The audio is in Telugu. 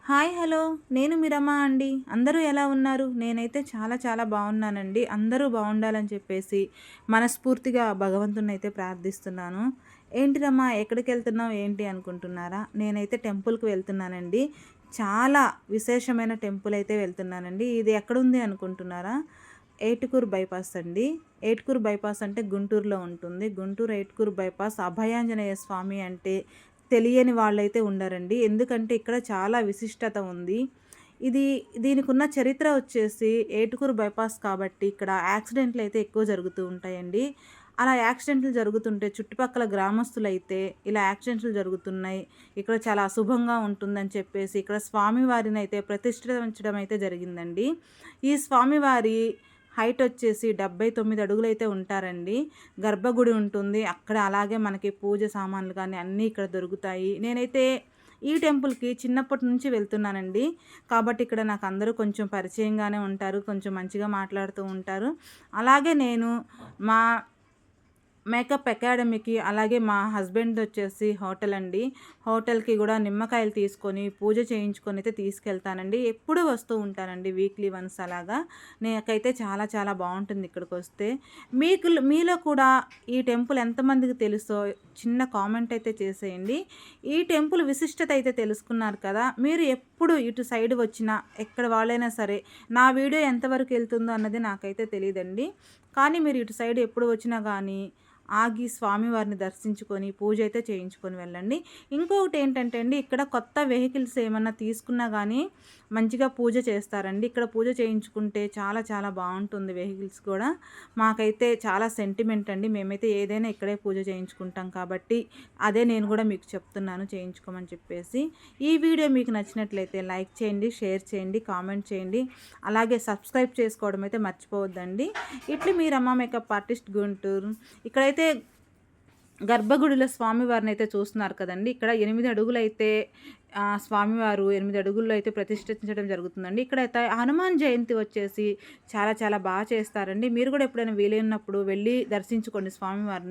హాయ్ హలో నేను మీ రమ అండి. అందరూ ఎలా ఉన్నారు? నేనైతే చాలా చాలా బాగున్నానండి. అందరూ బాగుండాలని చెప్పేసి మనస్ఫూర్తిగా భగవంతుని అయితే ప్రార్థిస్తున్నాను. ఏంటి రమ ఎక్కడికి వెళ్తున్నావు ఏంటి అనుకుంటున్నారా? నేనైతే టెంపుల్కి వెళ్తున్నానండి. చాలా విశేషమైన టెంపుల్ అయితే వెళ్తున్నానండి. ఇది ఎక్కడుంది అనుకుంటున్నారా? ఏటుకూరు బైపాస్ అండి. ఏటుకూరు బైపాస్ అంటే గుంటూరులో ఉంటుంది. గుంటూరు ఏటుకూరు బైపాస్ అభయాంజనేయ స్వామి అంటే తెలియని వాళ్ళైతే ఉండరండి. ఎందుకంటే ఇక్కడ చాలా విశిష్టత ఉంది. ఇది దీనికున్న చరిత్ర వచ్చేసి ఏటుకూరు బైపాస్ కాబట్టి ఇక్కడ యాక్సిడెంట్లు అయితే ఎక్కువ జరుగుతూ ఉంటాయండి. అలా యాక్సిడెంట్లు జరుగుతుంటే చుట్టుపక్కల గ్రామస్తులైతే ఇలా యాక్సిడెంట్లు జరుగుతున్నాయి, ఇక్కడ చాలా అశుభంగా ఉంటుందని చెప్పేసి ఇక్కడ స్వామివారిని అయితే ప్రతిష్ఠించడం అయితే జరిగిందండి. ఈ స్వామివారి హైట్ వచ్చేసి 79 అడుగులైతే ఉంటారండి. గర్భగుడి ఉంటుంది అక్కడ. అలాగే మనకి పూజ సామాన్లు కానీ అన్నీ ఇక్కడ దొరుకుతాయి. నేనైతే ఈ టెంపుల్కి చిన్నప్పటి నుంచి వెళ్తున్నానండి. కాబట్టి ఇక్కడ నాకు అందరూ కొంచెం పరిచయంగానే ఉంటారు, కొంచెం మంచిగా మాట్లాడుతూ ఉంటారు. అలాగే నేను మా మేకప్ అకాడమీకి, అలాగే మా హస్బెండ్ వచ్చేసి హోటల్ అండి. హోటల్కి కూడా నిమ్మకాయలు తీసుకొని పూజ చేయించుకొని అయితే తీసుకెళ్తానండి. ఎప్పుడు వస్తూ ఉంటానండి వీక్లీ వన్స్ అలాగా. నాకైతే చాలా చాలా బాగుంటుంది ఇక్కడికి వస్తే. మీలో కూడా ఈ టెంపుల్ ఎంతమందికి తెలుసో చిన్న కామెంట్ అయితే చేసేయండి. ఈ టెంపుల్ విశిష్టత అయితే తెలుసుకున్నారు కదా. మీరు ఎప్పుడు ఇటు సైడ్ వచ్చినా ఎక్కడ వాళ్ళైనా సరే నా వీడియో ఎంతవరకు వెళ్తుందో అన్నది నాకైతే తెలియదండి. కానీ మీరు ఇటు సైడ్ ఎప్పుడు వచ్చినా కానీ ఆగి స్వామివారిని దర్శించుకొని పూజ అయితే చేయించుకొని వెళ్ళండి. ఇంకొకటి ఏంటంటే అండి, ఇక్కడ కొత్త వెహికల్స్ ఏమన్నా తీసుకున్నా కానీ మంచిగా పూజ చేస్తారండి. ఇక్కడ పూజ చేయించుకుంటే చాలా చాలా బాగుంటుంది వెహికల్స్ కూడా. మాకైతే చాలా సెంటిమెంట్ అండి. మేమైతే ఏదైనా ఇక్కడే పూజ చేయించుకుంటాం కాబట్టి అదే నేను కూడా మీకు చెప్తున్నాను చేయించుకోమని చెప్పేసి. ఈ వీడియో మీకు నచ్చినట్లయితే లైక్ చేయండి, షేర్ చేయండి, కామెంట్ చేయండి. అలాగే సబ్స్క్రైబ్ చేసుకోవడం అయితే మర్చిపోవద్దండి. ఇట్లా మీ రమ మేకప్ ఆర్టిస్ట్ గుంటూరు. ఇక్కడైతే గర్భగుడిలో స్వామివారిని అయితే చూస్తున్నారు కదండి. ఇక్కడ 8 అడుగులైతే స్వామివారు 8 అడుగుల్లో అయితే ప్రతిష్ఠించడం జరుగుతుందండి. ఇక్కడైతే హనుమాన్ జయంతి వచ్చేసి చాలా చాలా బాగా చేస్తారండి. మీరు కూడా ఎప్పుడైనా వీలైనప్పుడు వెళ్ళి దర్శించుకోండి స్వామివారిని.